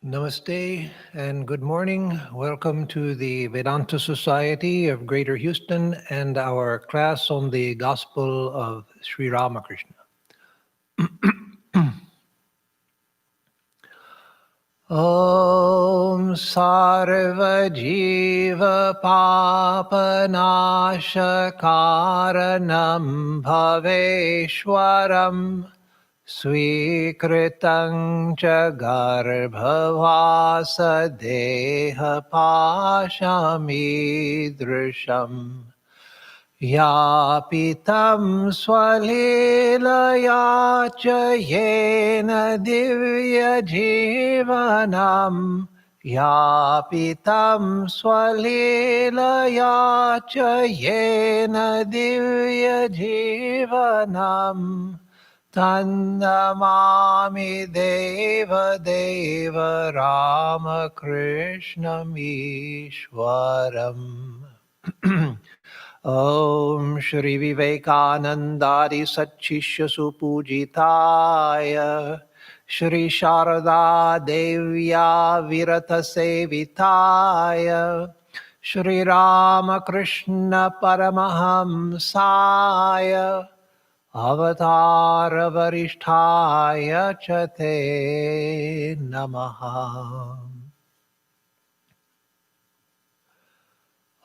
Namaste and good morning. Welcome to the Vedanta Society of Greater Houston and our class on the Gospel of Sri Ramakrishna. Om Sarva Jiva Papanashakaranam Bhaveshwaram Swikritang cha garbhavasa deha pashamidrisham Yapitam swalilaya cha yena divya jivanam Yapitam swalilaya cha yena divya jivanam Tannamami Deva Deva Ramakrishna Ishwaram. Om Shri Vivekanandari Satchishya Supujitaya Shri Sharada Devya Virata Sevitaya Shri Ramakrishna Paramahamsaya Avatara Varishtaya Chate Namaha.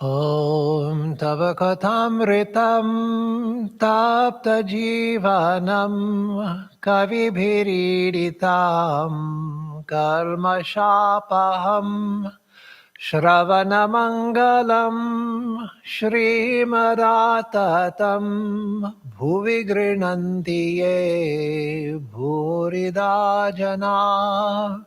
Om Tava Katamritam Tapta Jivanam Kavibhiriditam Kalmashapaham Shravanamangalam Shrimadattatam Bhuvi Grinanti Ye Bhurida Jana.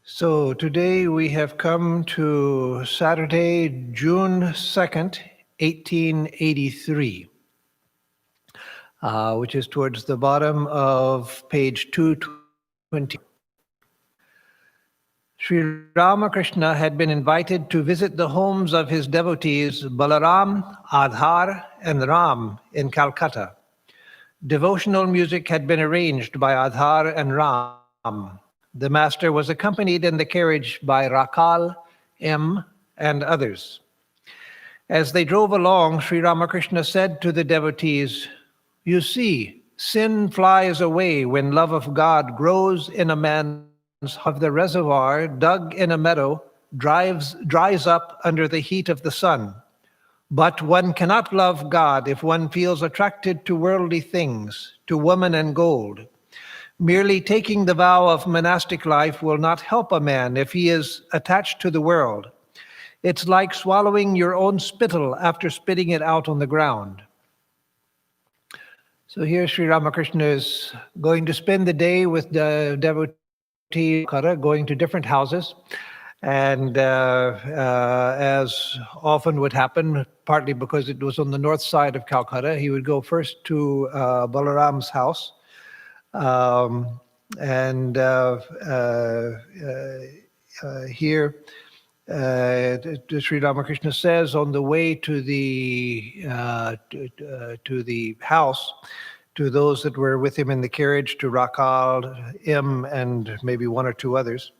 So today we have come to Saturday, June 2nd, 1883, which is towards the bottom of page 220. Sri Ramakrishna had been invited to visit the homes of his devotees Balaram, Adhar, and Ram in Calcutta. Devotional music had been arranged by Adhar and Ram. The master was accompanied in the carriage by Rakal, M, and others. As they drove along, Sri Ramakrishna said to the devotees, "You see, sin flies away when love of God grows in a man's heart. The reservoir dug in a meadow dries up under the heat of the sun. But one cannot love God if one feels attracted to worldly things, to woman and gold. Merely taking the vow of monastic life will not help a man if he is attached to the world. It's like swallowing your own spittle after spitting it out on the ground." So here Sri Ramakrishna is going to spend the day with the devotee, going to different houses. And as often would happen, partly because it was on the north side of Calcutta, he would go first to Balaram's house. Here, Sri Ramakrishna says on the way to the house, to those that were with him in the carriage, to Rakal, M, and maybe one or two others,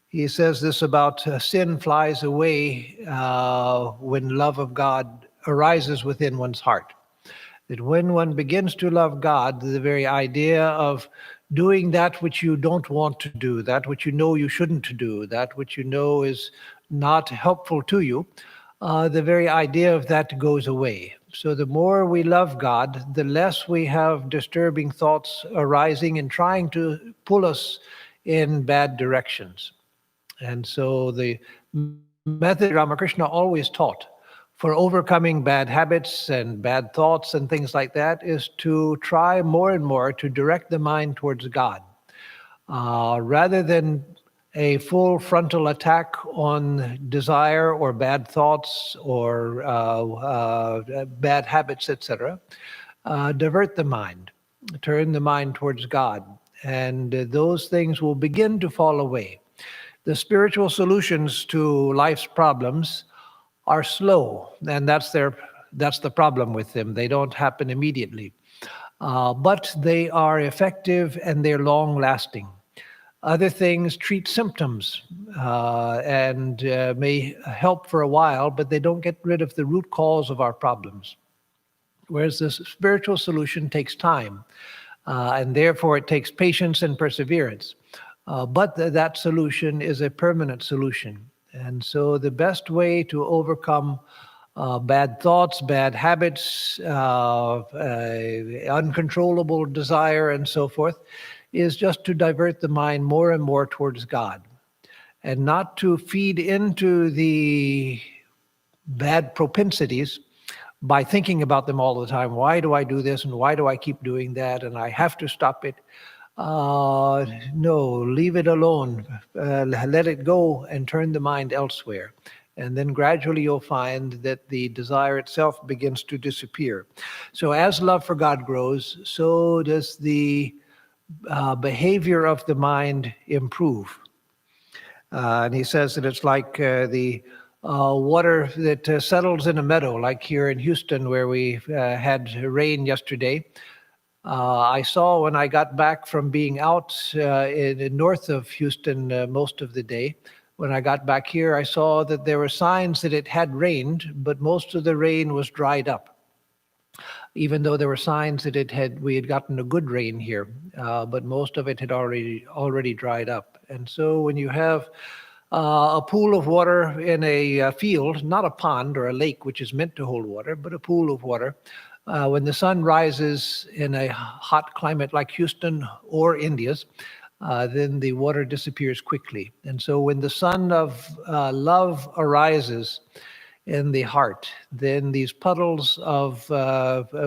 he says this about sin flies away when love of God arises within one's heart. That when one begins to love God, the very idea of doing that which you don't want to do, that which you know you shouldn't do, that which you know is not helpful to you, the very idea of that goes away. So the more we love God, the less we have disturbing thoughts arising and trying to pull us in bad directions. And so the method Ramakrishna always taught for overcoming bad habits and bad thoughts and things like that is to try more and more to direct the mind towards God. Rather than a full frontal attack on desire or bad thoughts or bad habits, etc., divert the mind, turn the mind towards God, and those things will begin to fall away. The spiritual solutions to life's problems are slow, and that's the problem with them. They don't happen immediately. but they are effective and they're long-lasting. Other things treat symptoms and may help for a while, but they don't get rid of the root cause of our problems. Whereas the spiritual solution takes time, and therefore it takes patience and perseverance. But that solution is a permanent solution. And so the best way to overcome bad thoughts, bad habits, uncontrollable desire, and so forth, is just to divert the mind more and more towards God, and not to feed into the bad propensities by thinking about them all the time. Why do I do this, and why do I keep doing that, and I have to stop it? No, leave it alone. Let it go and turn the mind elsewhere. And then gradually you'll find that the desire itself begins to disappear. So as love for God grows, so does the behavior of the mind improve. And he says that it's like the water that settles in a meadow, like here in Houston where we had rain yesterday. I saw when I got back from being out in north of Houston most of the day, when I got back here, I saw that there were signs that it had rained, but most of the rain was dried up. Even though there were signs that we had gotten a good rain here, but most of it had already dried up. And so when you have a pool of water in a field, not a pond or a lake, which is meant to hold water, but a pool of water, when the sun rises in a hot climate like Houston or India's, then the water disappears quickly. And so when the sun of love arises in the heart, then these puddles of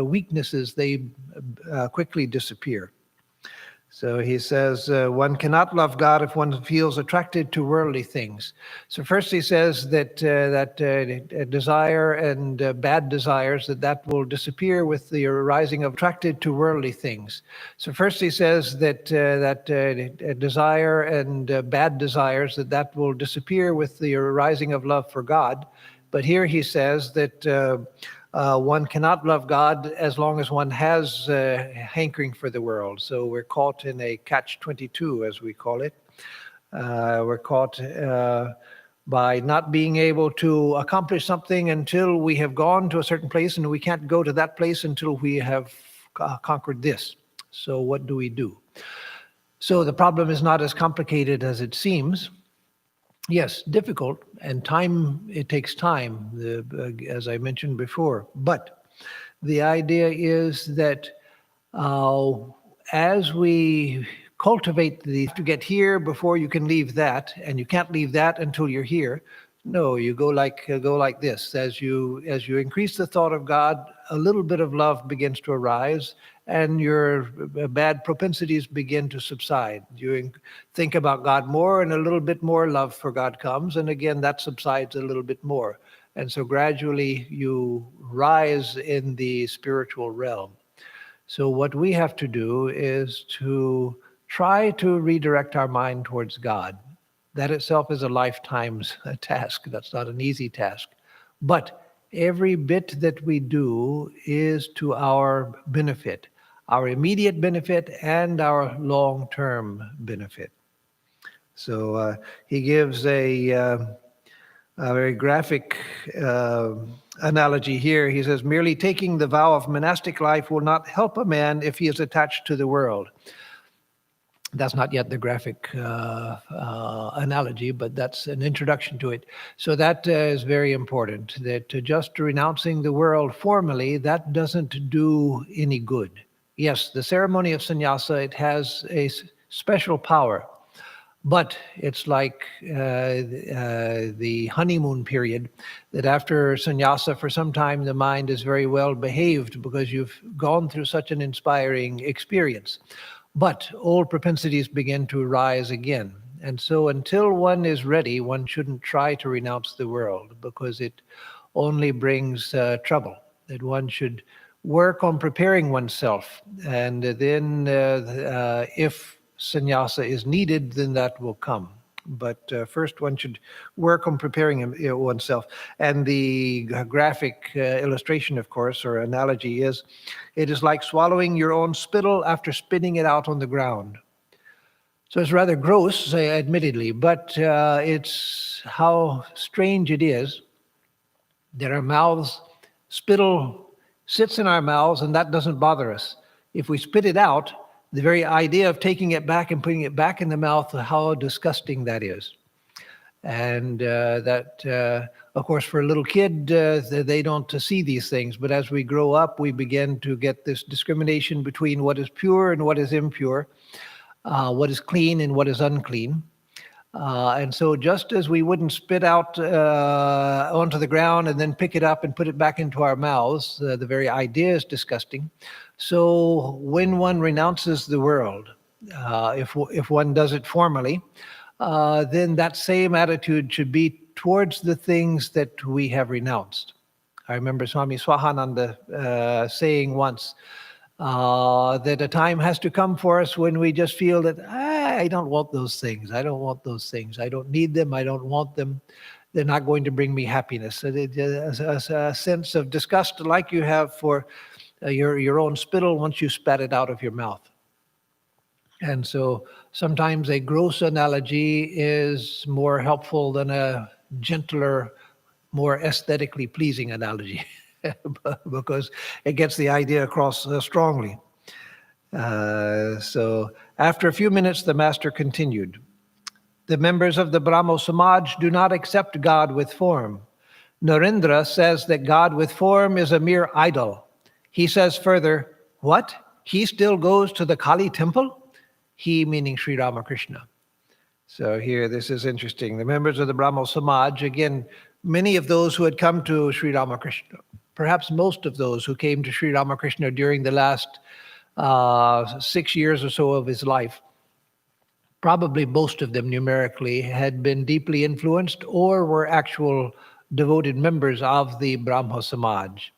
weaknesses, they quickly disappear. So he says, one cannot love God if one feels attracted to worldly things. So first he says that desire and bad desires, that will disappear with the arising of attracted to worldly things. So first he says that desire and bad desires, that will disappear with the arising of love for God. But here he says that one cannot love God as long as one has hankering for the world. So we're caught in a catch-22, as we call it. We're caught by not being able to accomplish something until we have gone to a certain place, and we can't go to that place until we have conquered this. So what do we do? So the problem is not as complicated as it seems. Yes, difficult, and it takes time, as I mentioned before. But the idea is that as we cultivate to get here before you can leave that, and you can't leave that until you're here. No, you go like this. As you increase the thought of God, a little bit of love begins to arise, and your bad propensities begin to subside. You think about God more, and a little bit more love for God comes, and again that subsides a little bit more. And so gradually you rise in the spiritual realm. So what we have to do is to try to redirect our mind towards God. That itself is a lifetime's task. That's not an easy task. But every bit that we do is to our benefit, our immediate benefit and our long-term benefit. So he gives a very graphic analogy here. He says, merely taking the vow of monastic life will not help a man if he is attached to the world. That's not yet the graphic analogy, but that's an introduction to it. So that is very important, that just renouncing the world formally, that doesn't do any good. Yes, the ceremony of sannyasa, it has a special power, but it's like the honeymoon period, that after sannyasa, for some time, the mind is very well behaved because you've gone through such an inspiring experience. But old propensities begin to rise again. And so until one is ready, one shouldn't try to renounce the world, because it only brings trouble. That one should work on preparing oneself. And then if sannyasa is needed, then that will come. But first, one should work on preparing oneself. And the graphic illustration, of course, or analogy is, it is like swallowing your own spittle after spitting it out on the ground. So it's rather gross, admittedly, but it's how strange it is that our mouths, spittle sits in our mouths, and that doesn't bother us. If we spit it out, the very idea of taking it back and putting it back in the mouth, how disgusting that is. And of course, for a little kid, they don't see these things. But as we grow up, we begin to get this discrimination between what is pure and what is impure, what is clean and what is unclean. And so just as we wouldn't spit out onto the ground and then pick it up and put it back into our mouths, the very idea is disgusting. So when one renounces the world, if one does it formally, then that same attitude should be towards the things that we have renounced. I remember Swami Swahananda saying once, that a time has to come for us when we just feel that, I don't want those things. I don't want those things. I don't need them. I don't want them. They're not going to bring me happiness. A sense of disgust like you have for your own spittle once you spat it out of your mouth. And so sometimes a gross analogy is more helpful than a gentler, more aesthetically pleasing analogy. Because it gets the idea across strongly. So after a few minutes, the master continued. The members of the Brahmo Samaj do not accept God with form. Narendra says that God with form is a mere idol. He says further, what? He still goes to the Kali temple? He meaning Sri Ramakrishna. So here, this is interesting. The members of the Brahmo Samaj, again, many of those who had come to Sri Ramakrishna, perhaps most of those who came to Sri Ramakrishna during the last 6 years or so of his life, probably most of them numerically had been deeply influenced or were actual devoted members of the Brahmo Samaj.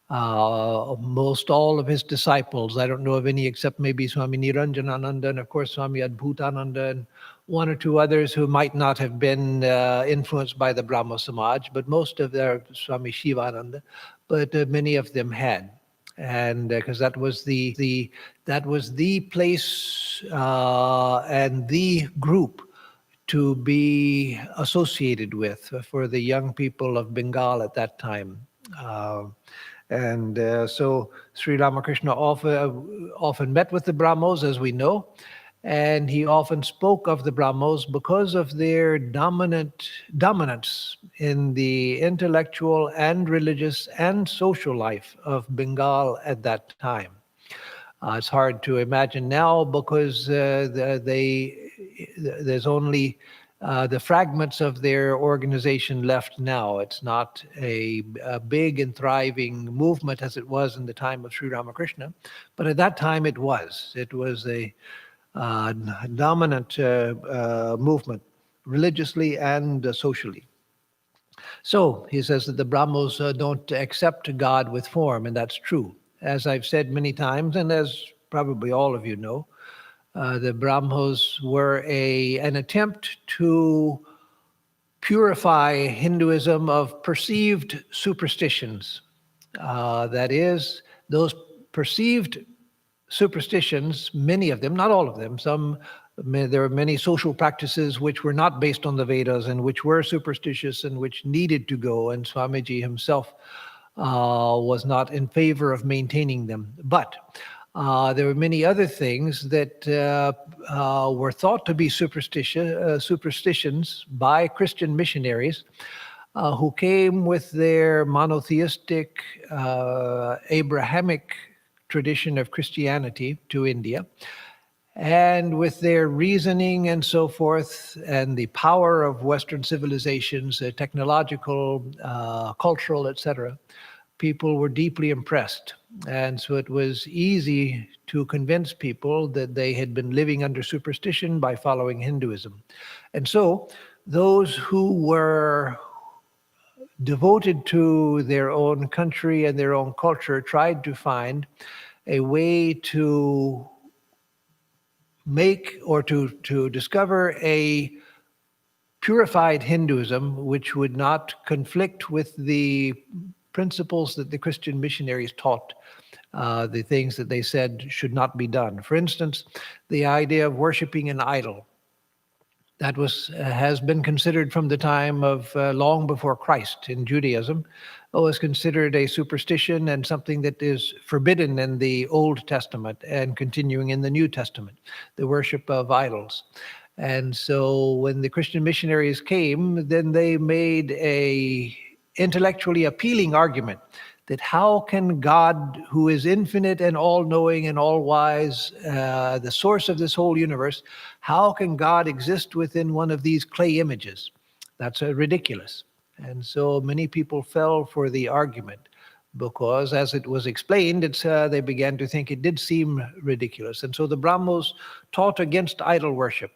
Most all of his disciples, I don't know of any except maybe Swami Niranjanananda and of course Swami Adbhutananda and one or two others who might not have been influenced by the Brahmo Samaj, but most of their Swami Shivananda, but many of them had, and because that was the place and the group to be associated with for the young people of Bengal at that time. So Sri Ramakrishna often met with the Brahmos, as we know, and he often spoke of the Brahmos because of their dominance in the intellectual and religious and social life of Bengal at that time. It's hard to imagine now because there's only the fragments of their organization left now. It's not a big and thriving movement as it was in the time of Sri Ramakrishna, but at that time it was. It was a dominant movement, religiously and socially. So he says that the Brahmos don't accept God with form, and that's true. As I've said many times, and as probably all of you know, the Brahmos were an attempt to purify Hinduism of perceived superstitions. That is, those perceived superstitions, many of them, not all of them, there are many social practices which were not based on the Vedas and which were superstitious and which needed to go, and Swamiji himself was not in favor of maintaining them. But there were many other things that were thought to be superstitions by Christian missionaries who came with their monotheistic Abrahamic tradition of Christianity to India, and with their reasoning and so forth, and the power of Western civilizations, technological, cultural, etc., people were deeply impressed. And so it was easy to convince people that they had been living under superstition by following Hinduism. And so those who were devoted to their own country and their own culture tried to find a way to make or to discover a purified Hinduism, which would not conflict with the principles that the Christian missionaries taught, the things that they said should not be done. For instance, the idea of worshiping an idol. That has been considered from the time of long before Christ in Judaism, was considered a superstition and something that is forbidden in the Old Testament and continuing in the New Testament, the worship of idols. And so when the Christian missionaries came, then they made a intellectually appealing argument that how can God, who is infinite and all-knowing and all-wise, the source of this whole universe, how can God exist within one of these clay images? That's ridiculous. And so many people fell for the argument because, as it was explained, they began to think it did seem ridiculous. And so the Brahmos taught against idol worship.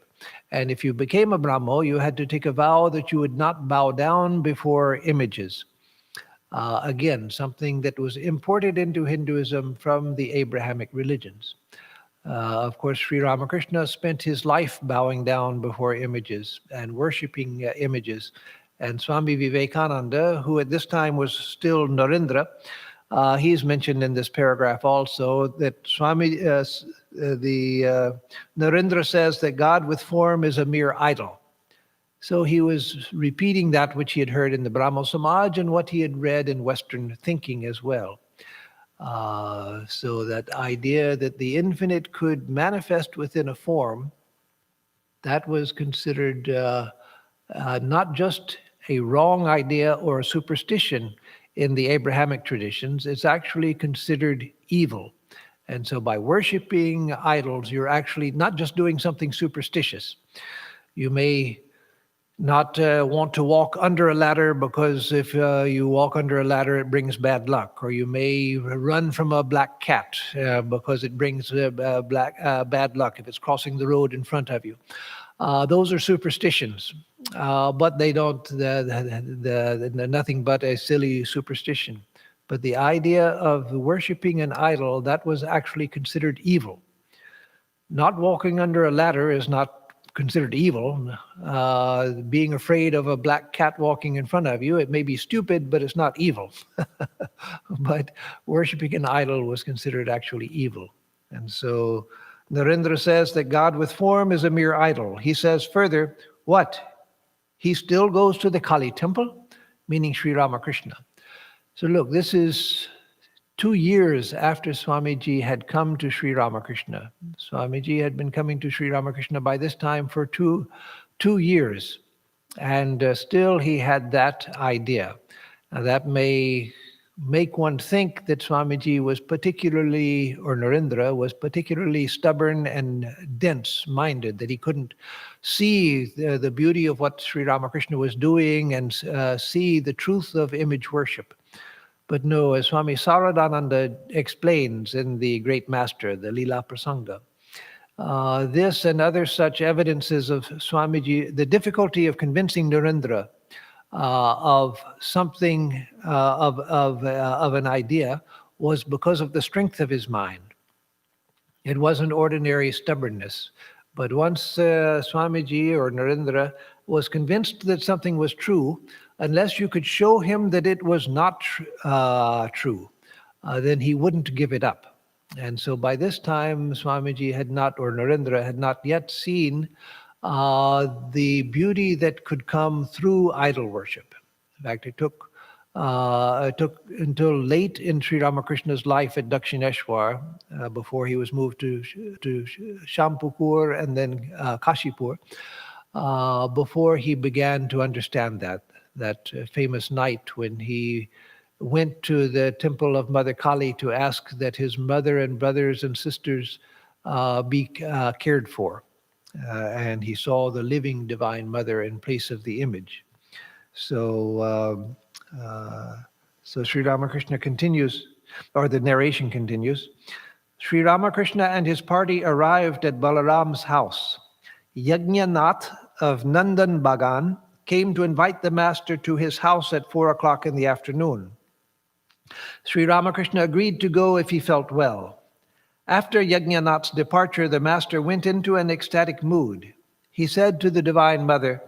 And if you became a Brahmo, you had to take a vow that you would not bow down before images. Again, something that was imported into Hinduism from the Abrahamic religions. Of course, Sri Ramakrishna spent his life bowing down before images and worshiping images. And Swami Vivekananda, who at this time was still Narendra, he's mentioned in this paragraph also that Narendra says that God with form is a mere idol. So he was repeating that which he had heard in the Brahmo Samaj and what he had read in Western thinking as well. So that idea that the infinite could manifest within a form, that was considered not just a wrong idea or a superstition in the Abrahamic traditions, it's actually considered evil. And so by worshiping idols, you're actually not just doing something superstitious. You may not want to walk under a ladder because if you walk under a ladder, it brings bad luck. Or you may run from a black cat because it brings bad luck if it's crossing the road in front of you. Those are superstitions, but they don't, they're nothing but a silly superstition. But the idea of worshiping an idol, that was actually considered evil. Not walking under a ladder is not considered evil. Being afraid of a black cat walking in front of you, it may be stupid, but it's not evil. But worshiping an idol was considered actually evil. And so Narendra says that God with form is a mere idol. He says further, what? He still goes to the Kali temple, meaning Sri Ramakrishna. So look, this is 2 years after Swamiji had come to Sri Ramakrishna. Swamiji had been coming to Sri Ramakrishna by this time for two years. And still he had that idea. Now that may make one think that Swamiji was particularly, or Narendra was particularly stubborn and dense-minded, that he couldn't see the beauty of what Sri Ramakrishna was doing and see the truth of image worship. But no, as Swami Saradananda explains in the Great Master, the Lila Prasanga, this and other such evidences of Swamiji, the difficulty of convincing Narendra of something, of an idea, was because of the strength of his mind. It wasn't ordinary stubbornness. But once Swamiji or Narendra was convinced that something was true, unless you could show him that it was not true, then he wouldn't give it up. And so by this time, Swamiji had not, or Narendra had not yet seen the beauty that could come through idol worship. In fact, it took until late in Sri Ramakrishna's life at Dakshineshwar, before he was moved to Shampupur and then Kashipur, before he began to understand that famous night when he went to the temple of Mother Kali to ask that his mother and brothers and sisters be cared for. And he saw the living Divine Mother in place of the image. So Sri Ramakrishna continues, or the narration continues. Sri Ramakrishna and his party arrived at Balaram's house. Yajnanath of Nandan Bagan came to invite the master to his house at 4 o'clock in the afternoon. Sri Ramakrishna agreed to go if he felt well. After Yajnanath's departure, the master went into an ecstatic mood. He said to the Divine Mother,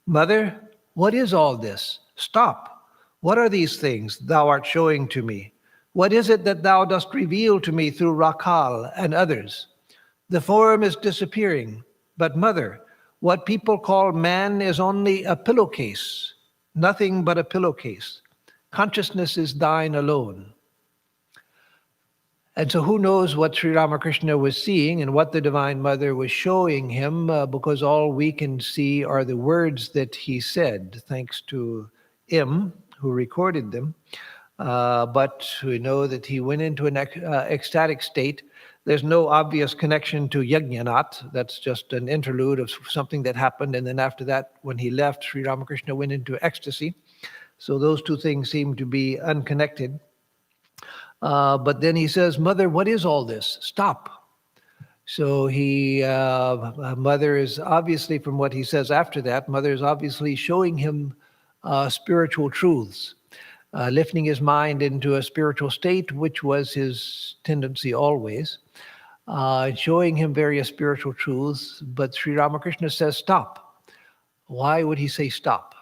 Mother, what is all this? Stop. What are these things thou art showing to me? What is it that thou dost reveal to me through Rakal and others? The form is disappearing, but mother, what people call man is only a pillowcase, nothing but a pillowcase. Consciousness is thine alone. And so who knows what Sri Ramakrishna was seeing and what the Divine Mother was showing him, because all we can see are the words that he said, thanks to him who recorded them. But we know that he went into an ecstatic state. There's no obvious connection to Yajnanath. That's just an interlude of something that happened. And then after that, when he left, Sri Ramakrishna went into ecstasy. So those two things seem to be unconnected. But then he says, Mother, what is all this? Stop. So Mother is obviously, from what he says after that, Mother is obviously showing him spiritual truths, lifting his mind into a spiritual state, which was his tendency always, showing him various spiritual truths. But Sri Ramakrishna says, stop. Why would he say stop?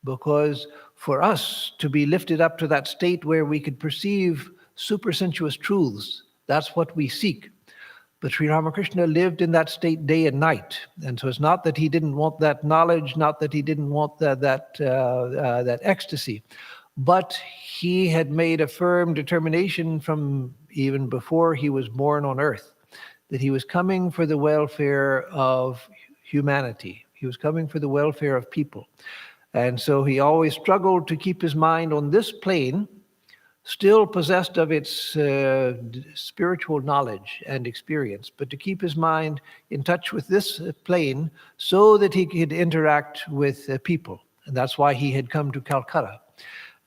Because for us to be lifted up to that state where we could perceive supersensuous truths, that's what we seek. But Sri Ramakrishna lived in that state day and night. And so it's not that he didn't want that knowledge, not that he didn't want that ecstasy, but he had made a firm determination from even before he was born on earth that he was coming for the welfare of humanity. He was coming for the welfare of people. And so he always struggled to keep his mind on this plane, still possessed of its spiritual knowledge and experience, but to keep his mind in touch with this plane so that he could interact with people. And that's why he had come to Calcutta.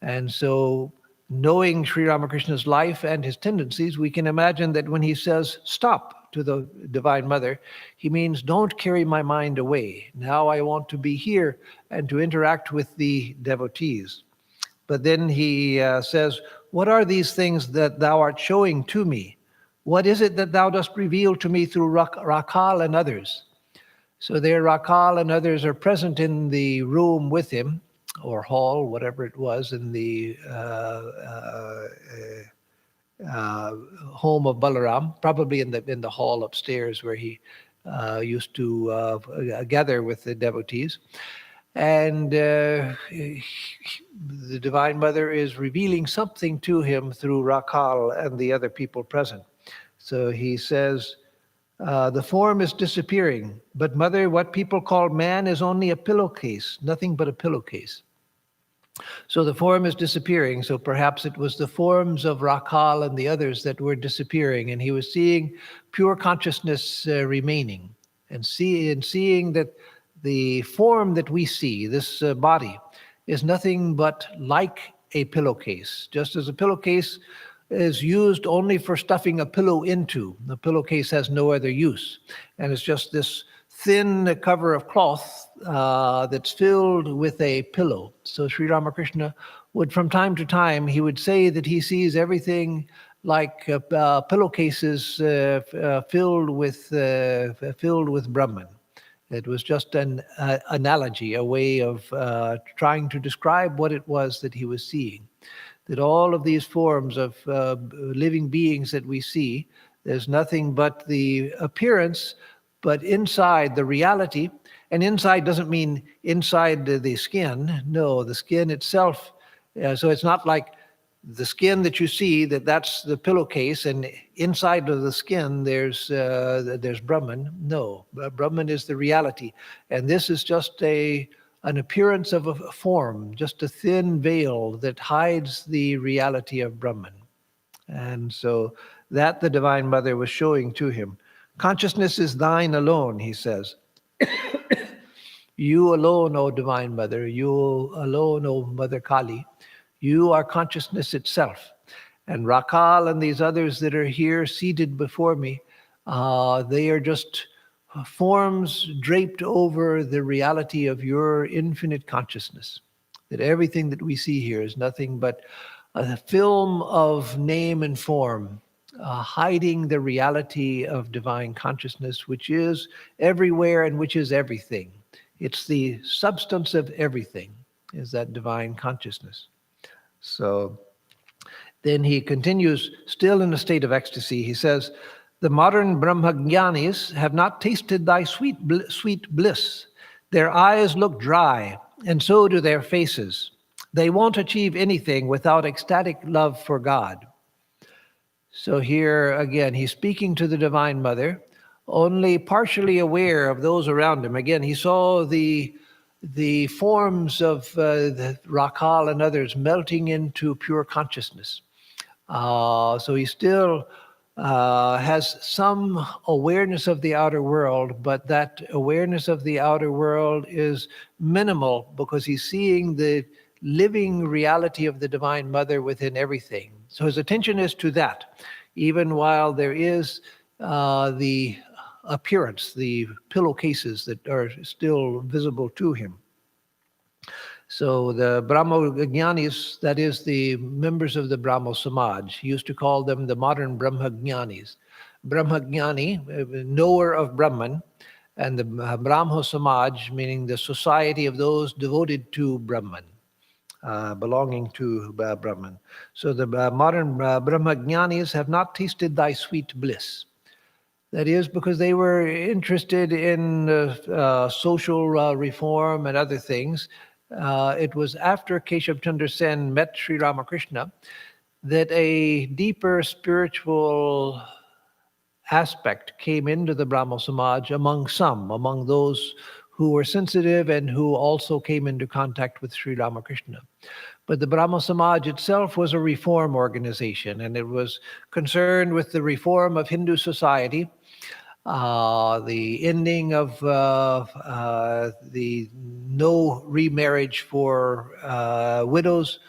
And so knowing Sri Ramakrishna's life and his tendencies, we can imagine that when he says, stop to the Divine Mother, he means don't carry my mind away. Now I want to be here and to interact with the devotees. But then he says, what are these things that thou art showing to me? What is it that thou dost reveal to me through Rakal and others? So there Rakal and others are present in the room with him, or hall, whatever it was, in the home of Balaram, probably in the hall upstairs where he used to gather with the devotees. And the Divine Mother is revealing something to him through Rakal and the other people present. So he says, the form is disappearing, but Mother, what people call man is only a pillowcase, nothing but a pillowcase. So the form is disappearing. So perhaps it was the forms of Rakal and the others that were disappearing, and he was seeing pure consciousness remaining, and seeing that the form that we see, this body, is nothing but like a pillowcase. Just as a pillowcase is used only for stuffing a pillow into, the pillowcase has no other use. And it's just this thin cover of cloth that's filled with a pillow. So Sri Ramakrishna would, from time to time, he would say that he sees everything like pillowcases filled with Brahman. It was just an analogy, a way of trying to describe what it was that he was seeing. That all of these forms of living beings that we see, there's nothing but the appearance, but inside the reality. And inside doesn't mean inside the skin. No, the skin itself. So it's not like the skin that you see, that's the pillowcase, and inside of the skin there's Brahman. No, Brahman is the reality, and this is just an appearance of a form, just a thin veil that hides the reality of Brahman. And so that the Divine Mother was showing to him. Consciousness is thine alone, he says. You alone, O Divine Mother, you alone, O Mother Kali, you are consciousness itself. And Rakal and these others that are here seated before me, they are just forms draped over the reality of your infinite consciousness. That everything that we see here is nothing but a film of name and form, hiding the reality of divine consciousness, which is everywhere and which is everything. It's the substance of everything, is that divine consciousness. So then he continues, still in a state of ecstasy. He says, the modern Brahmajnanis have not tasted thy sweet bliss. Their eyes look dry, and so do their faces. They won't achieve anything without ecstatic love for God. So here again, he's speaking to the Divine Mother, only partially aware of those around him. Again, he saw the forms of the Rakal and others melting into pure consciousness. So he still has some awareness of the outer world, but that awareness of the outer world is minimal because he's seeing the living reality of the Divine Mother within everything. So his attention is to that, even while there is the appearance, the pillowcases that are still visible to him. So the Brahmajnanis, that is the members of the Brahmo Samaj, used to call them the modern Brahmajnanis. Brahmajnani, knower of Brahman, and the Brahmo Samaj, meaning the society of those devoted to Brahman, belonging to Brahman. So the modern Brahmajnanis have not tasted thy sweet bliss. That is because they were interested in social reform and other things. It was after Keshav Chandra Sen met Sri Ramakrishna that a deeper spiritual aspect came into the Brahmo Samaj among those who were sensitive and who also came into contact with Sri Ramakrishna. But the Brahmo Samaj itself was a reform organization, and it was concerned with the reform of Hindu society, the ending of the no remarriage for widows,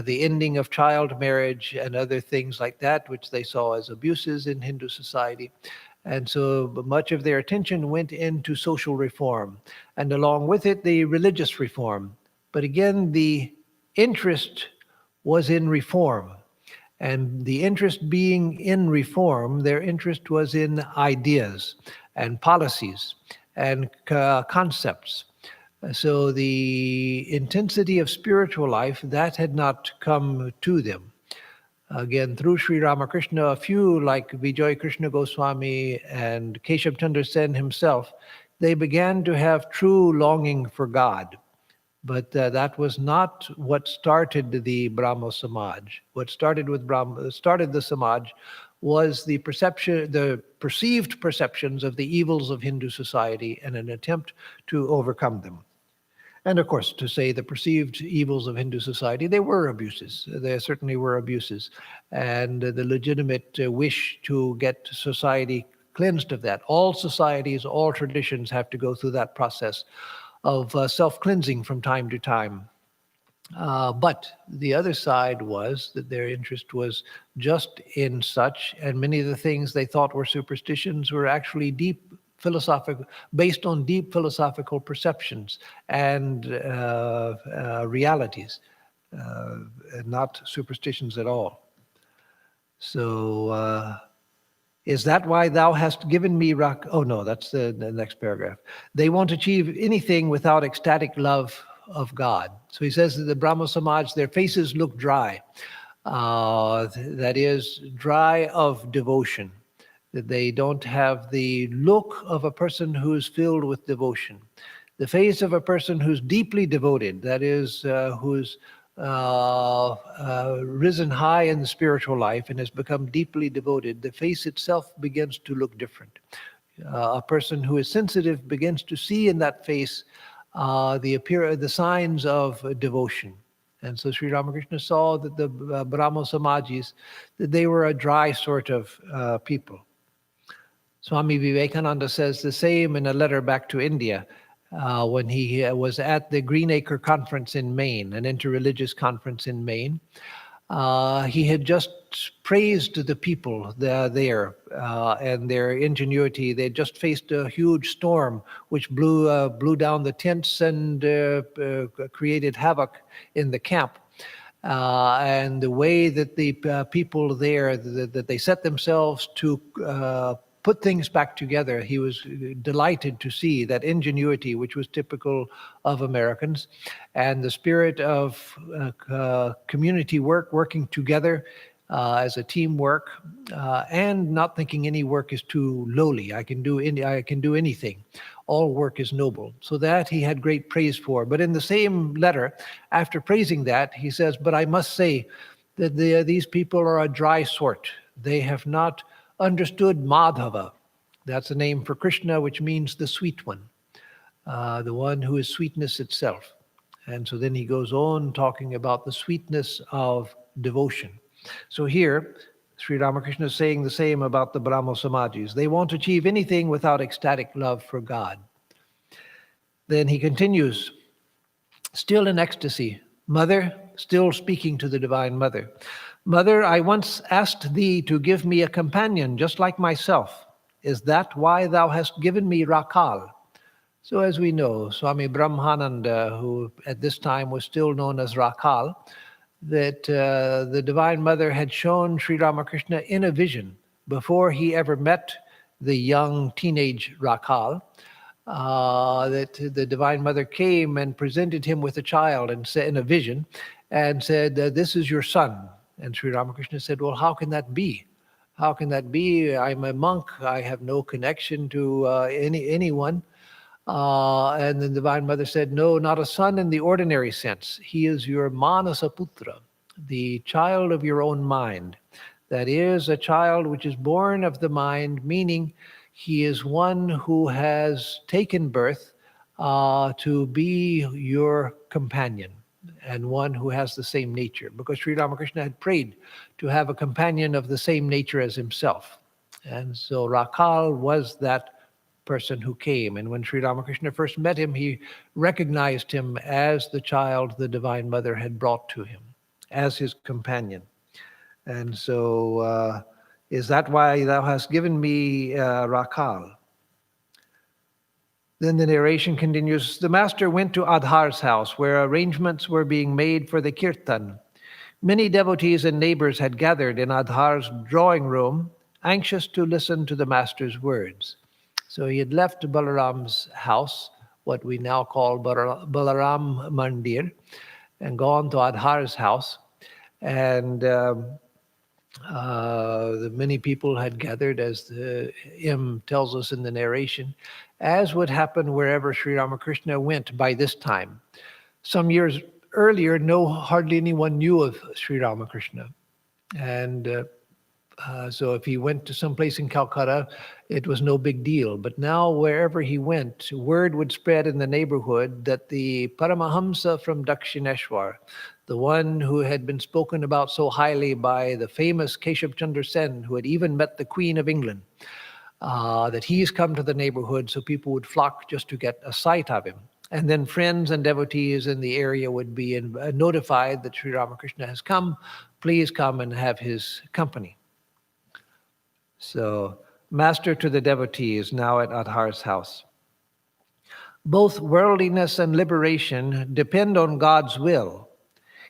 the ending of child marriage and other things like that, which they saw as abuses in Hindu society. And so much of their attention went into social reform, and along with it, the religious reform. But again, the interest was in reform. And the interest being in reform, their interest was in ideas and policies and concepts. So the intensity of spiritual life, that had not come to them. Again, through Sri Ramakrishna, a few like Vijay Krishna Goswami and Keshav Chandra Sen himself, they began to have true longing for God. But that was not what started the Brahmo Samaj. What started the Samaj was the perceived perceptions of the evils of Hindu society and an attempt to overcome them. And of course, to say the perceived evils of Hindu society, there were abuses. There certainly were abuses. And the legitimate wish to get society cleansed of that. All societies, all traditions have to go through that process of self-cleansing from time to time. But the other side was that their interest was just in such, and many of the things they thought were superstitions were actually based on deep philosophical perceptions and realities, not superstitions at all. So, is that why thou hast given me Oh no, that's the next paragraph. They won't achieve anything without ecstatic love of God. So he says that the Brahmo Samaj, their faces look dry. That is, dry of devotion. That they don't have the look of a person who's filled with devotion. The face of a person who's deeply devoted, that is, who's risen high in the spiritual life and has become deeply devoted, the face itself begins to look different. A person who is sensitive begins to see in that face the signs of devotion. And so Sri Ramakrishna saw that the Brahmo Samajis, that they were a dry sort of people. Swami Vivekananda says the same in a letter back to India. When he was at the Greenacre Conference in Maine, an interreligious conference in Maine. He had just praised the people there and their ingenuity. They had just faced a huge storm which blew down the tents and created havoc in the camp. And the way that the people there, that they set themselves to put things back together. He was delighted to see that ingenuity, which was typical of Americans, and the spirit of community work, working together as a teamwork, and not thinking any work is too lowly. I can do anything. All work is noble. So that he had great praise for. But in the same letter, after praising that, he says, but I must say that these people are a dry sort. They have not understood Madhava. That's a name for Krishna, which means the sweet one, the one who is sweetness itself. And so then he goes on talking about the sweetness of devotion. So here, Sri Ramakrishna is saying the same about the Brahmo Samajis. They won't achieve anything without ecstatic love for God. Then he continues, still in ecstasy, Mother, still speaking to the Divine Mother. Mother, I once asked thee to give me a companion just like myself. Is that why thou hast given me Rakal? So as we know, Swami Brahmananda, who at this time was still known as Rakal, that the Divine Mother had shown Sri Ramakrishna in a vision before he ever met the young teenage Rakal, that the Divine Mother came and presented him with a child and said in a vision and said, this is your son. And Sri Ramakrishna said, well, how can that be? How can that be? I'm a monk. I have no connection to anyone. And the Divine Mother said, no, not a son in the ordinary sense. He is your Manasaputra, the child of your own mind. That is a child which is born of the mind, meaning he is one who has taken birth to be your companion and one who has the same nature. Because Sri Ramakrishna had prayed to have a companion of the same nature as himself. And so Rakal was that person who came. And when Sri Ramakrishna first met him, he recognized him as the child the Divine Mother had brought to him, as his companion. And so, is that why thou hast given me Rakal? Then the narration continues, the master went to Adhar's house where arrangements were being made for the kirtan. Many devotees and neighbors had gathered in Adhar's drawing room, anxious to listen to the master's words. So he had left Balaram's house, what we now call Balaram Mandir, and gone to Adhar's house. And many people had gathered, as the hymn tells us in the narration, as would happen wherever Sri Ramakrishna went by this time. Some years earlier, hardly anyone knew of Sri Ramakrishna. And so if he went to some place in Calcutta, it was no big deal. But now wherever he went, word would spread in the neighborhood that the Paramahamsa from Dakshineshwar, the one who had been spoken about so highly by the famous Keshav Chandra Sen, who had even met the Queen of England, that he's come to the neighborhood, so people would flock just to get a sight of him. And then friends and devotees in the area would be notified that Sri Ramakrishna has come. Please come and have his company. So, master to the devotees now at Adhar's house. Both worldliness and liberation depend on God's will.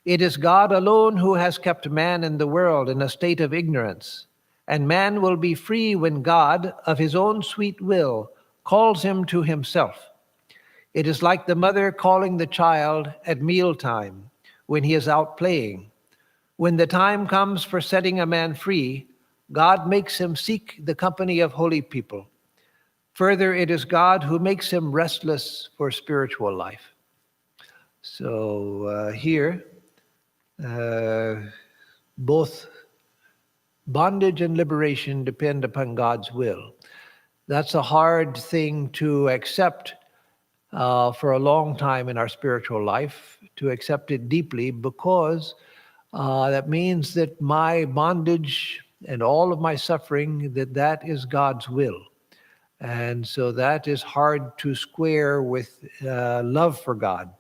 It is God alone who has kept man in the world in a state of ignorance, and man will be free when God, of his own sweet will, calls him to himself. It is like the mother calling the child at mealtime when he is out playing. When the time comes for setting a man free, God makes him seek the company of holy people. Further, it is God who makes him restless for spiritual life. So here, both bondage and liberation depend upon God's will. That's a hard thing to accept for a long time in our spiritual life, to accept it deeply, because that means that my bondage and all of my suffering, that is God's will. And so that is hard to square with love for God.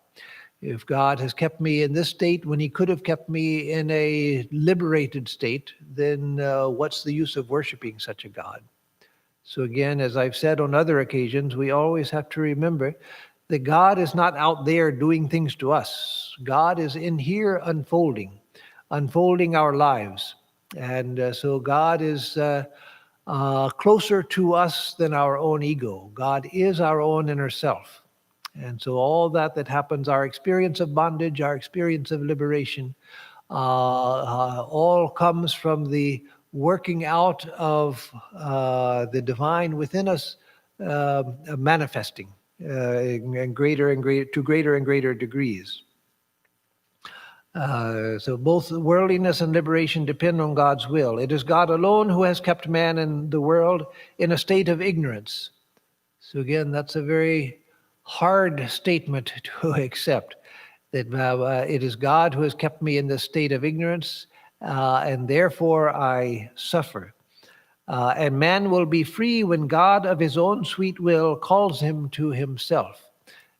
If God has kept me in this state when he could have kept me in a liberated state, then what's the use of worshiping such a God? So again, as I've said on other occasions, we always have to remember that God is not out there doing things to us. God is in here unfolding our lives. And so God is closer to us than our own ego. God is our own inner self. And so all that happens, our experience of bondage, our experience of liberation, all comes from the working out of the divine within us, manifesting in greater and greater degrees. So both worldliness and liberation depend on God's will. It is God alone who has kept man and the world in a state of ignorance. So again, that's a very hard statement to accept, that it is God who has kept me in this state of ignorance, and therefore I suffer. And man will be free when God of his own sweet will calls him to himself.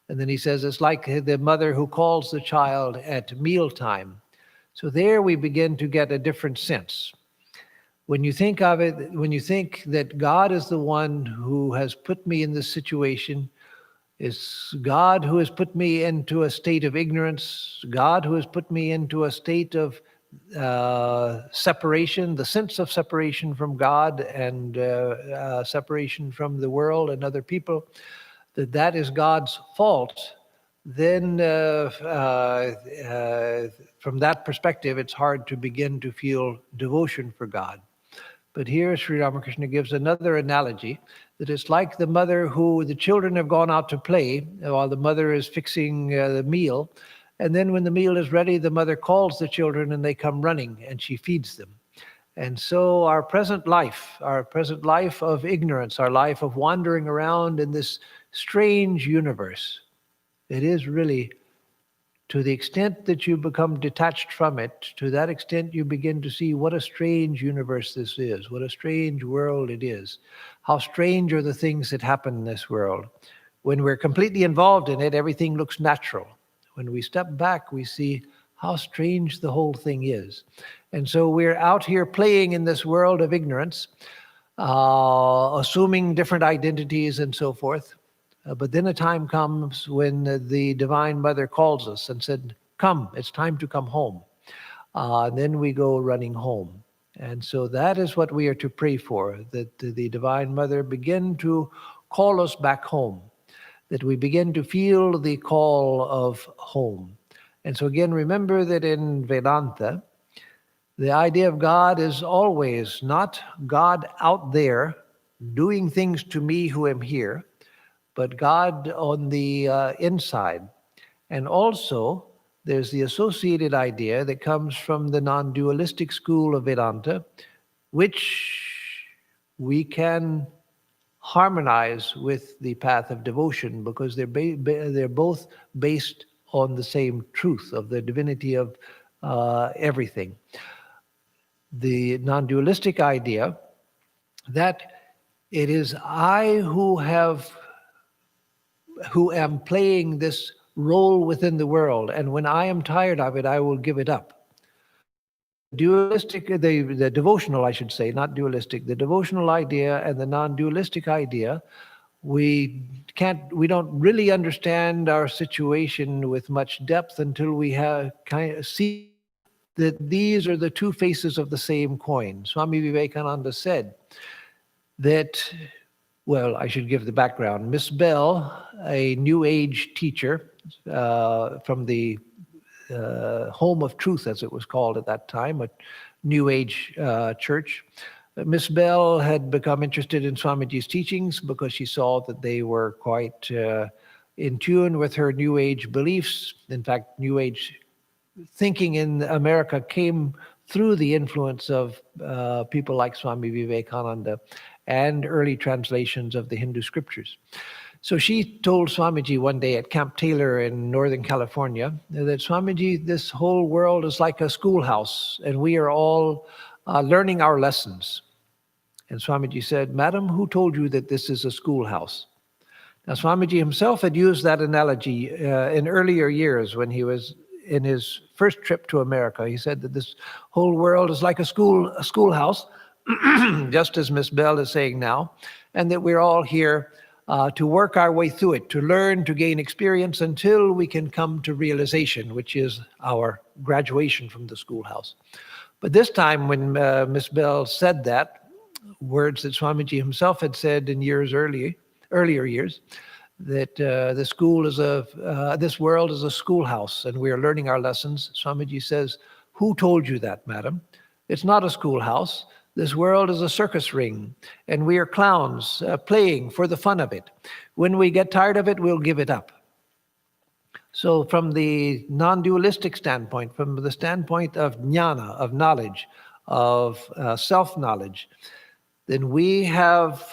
And then he says it's like the mother who calls the child at mealtime. So there we begin to get a different sense. When you think of it, when you think that God is the one who has put me in this situation, it's God who has put me into a state of ignorance, God who has put me into a state of separation, the sense of separation from God and separation from the world and other people, that is God's fault, then from that perspective, it's hard to begin to feel devotion for God. But here Sri Ramakrishna gives another analogy, that it's like the mother who the children have gone out to play while the mother is fixing the meal. And then when the meal is ready, the mother calls the children and they come running and she feeds them. And so our present life of ignorance, our life of wandering around in this strange universe, it is really, to the extent that you become detached from it, to that extent you begin to see what a strange universe this is, what a strange world it is. How strange are the things that happen in this world. When we're completely involved in it, everything looks natural. When we step back, we see how strange the whole thing is. And so we're out here playing in this world of ignorance, assuming different identities and so forth. But then a time comes when the Divine Mother calls us and said, come, it's time to come home. Then we go running home. And so that is what we are to pray for, that the Divine Mother begin to call us back home, that we begin to feel the call of home. And so again, remember that in Vedanta, the idea of God is always not God out there doing things to me who am here, but God on the inside. And also, there's the associated idea that comes from the non-dualistic school of Vedanta, which we can harmonize with the path of devotion, because they're both based on the same truth of the divinity of everything. The non-dualistic idea that it is I who am playing this role within the world, and when I am tired of it, I will give it up. Dualistic, the devotional, I should say, not dualistic, the devotional idea and the non-dualistic idea, we don't really understand our situation with much depth until we have kind of see that these are the two faces of the same coin. Swami Vivekananda said that, well, I should give the background. Miss Bell, a New Age teacher from the Home of Truth, as it was called at that time, a New Age church. Miss Bell had become interested in Swamiji's teachings because she saw that they were quite in tune with her New Age beliefs. In fact, New Age thinking in America came through the influence of people like Swami Vivekananda and early translations of the Hindu scriptures. So she told Swamiji one day at Camp Taylor in Northern California that, Swamiji, this whole world is like a schoolhouse and we are all learning our lessons. And Swamiji said, Madam, who told you that this is a schoolhouse? Now, Swamiji himself had used that analogy in earlier years when he was in his first trip to America. He said that this whole world is like a schoolhouse, just as Miss Bell is saying now, and that we're all here to work our way through it, to learn, to gain experience until we can come to realization, which is our graduation from the schoolhouse. But this time when Miss Bell said that, words that Swamiji himself had said in earlier years, that this world is a schoolhouse and we are learning our lessons. Swamiji says, "Who told you that, madam? It's not a schoolhouse. This world is a circus ring and we are clowns playing for the fun of it. When we get tired of it, we'll give it up." So from the non-dualistic standpoint, from the standpoint of jnana, of knowledge, of self-knowledge, then we have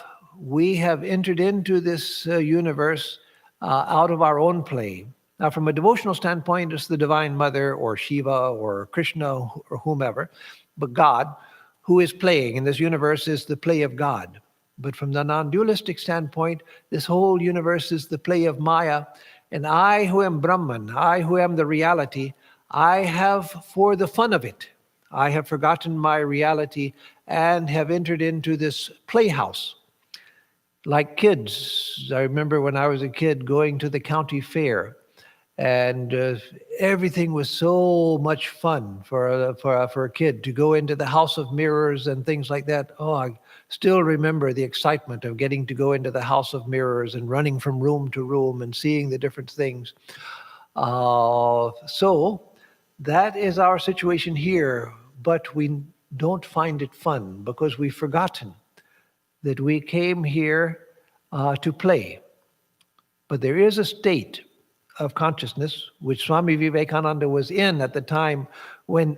entered into this universe out of our own play. Now, from a devotional standpoint, it's the Divine Mother or Shiva or Krishna or whomever, but God, who is playing in this universe, is the play of God. But from the non-dualistic standpoint, this whole universe is the play of Maya. And I, who am Brahman, I, who am the reality, I have, for the fun of it, I have forgotten my reality and have entered into this playhouse. Like kids, I remember when I was a kid going to the county fair, and everything was so much fun for a kid to go into the house of mirrors and things like that. Oh, I still remember the excitement of getting to go into the house of mirrors and running from room to room and seeing the different things. So that is our situation here, but we don't find it fun because we've forgotten that we came here to play. But there is a state of consciousness, which Swami Vivekananda was in at the time when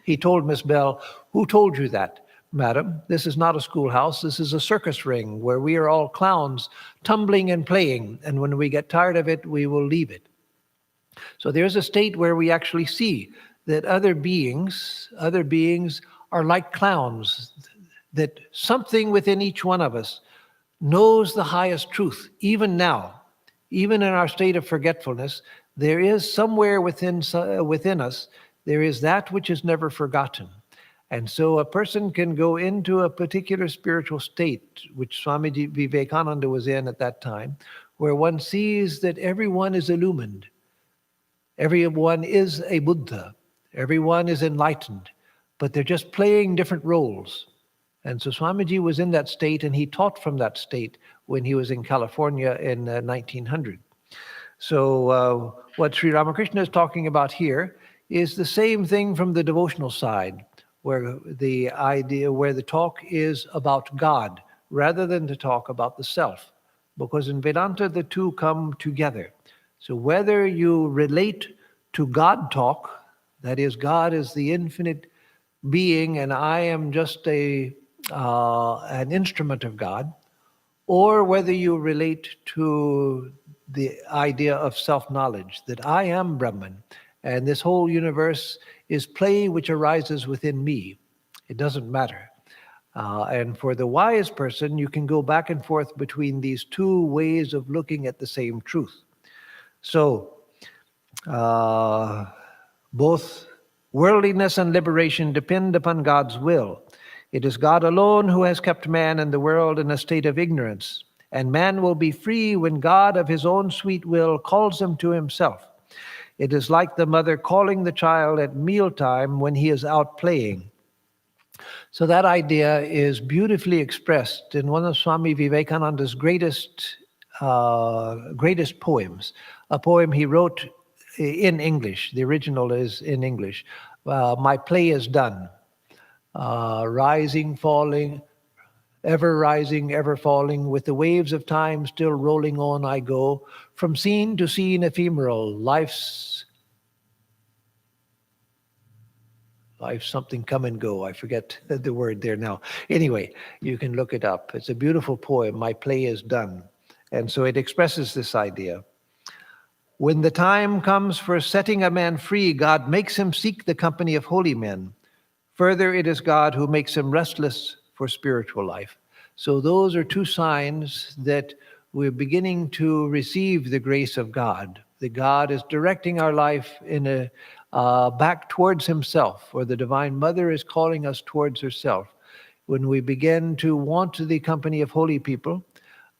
he told Miss Bell, "Who told you that, madam? This is not a schoolhouse. This is a circus ring where we are all clowns tumbling and playing. And when we get tired of it, we will leave it." So there's a state where we actually see that other beings are like clowns, that something within each one of us knows the highest truth, even now. Even in our state of forgetfulness, there is somewhere within us, there is that which is never forgotten. And so a person can go into a particular spiritual state, which Swami Vivekananda was in at that time, where one sees that everyone is illumined. Everyone is a Buddha. Everyone is enlightened, but they're just playing different roles. And so Swamiji was in that state, and he taught from that state when he was in California in 1900. So what Sri Ramakrishna is talking about here is the same thing from the devotional side, where the talk is about God rather than to talk about the self. Because in Vedanta, the two come together. So whether you relate to God talk, that is, God is the infinite being and I am just an instrument of God, or whether you relate to the idea of self-knowledge, that I am Brahman, and this whole universe is play which arises within me. It doesn't matter. And for the wise person, you can go back and forth between these two ways of looking at the same truth. So, both worldliness and liberation depend upon God's will. It is God alone who has kept man and the world in a state of ignorance, and man will be free when God of his own sweet will calls him to himself. It is like the mother calling the child at mealtime when he is out playing. So that idea is beautifully expressed in one of Swami Vivekananda's greatest poems, a poem he wrote in English. The original is in English. My play is done. Rising, falling, ever falling, with the waves of time still rolling on I go, from scene to scene ephemeral, life's something come and go. I forget the word there now. Anyway, you can look it up. It's a beautiful poem, My Play is Done. And so it expresses this idea. When the time comes for setting a man free, God makes him seek the company of holy men. Further, it is God who makes him restless for spiritual life. So those are two signs that we're beginning to receive the grace of God. That God is directing our life in back towards himself, or the Divine Mother is calling us towards herself. When we begin to want the company of holy people,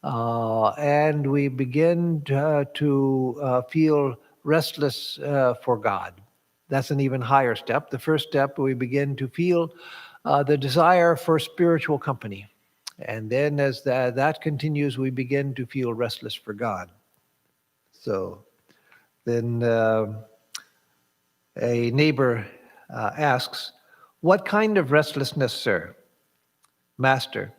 and we begin to feel restless for God. That's an even higher step. The first step, we begin to feel the desire for spiritual company. And then as that continues, we begin to feel restless for God. So then a neighbor asks, "What kind of restlessness, sir?" Master,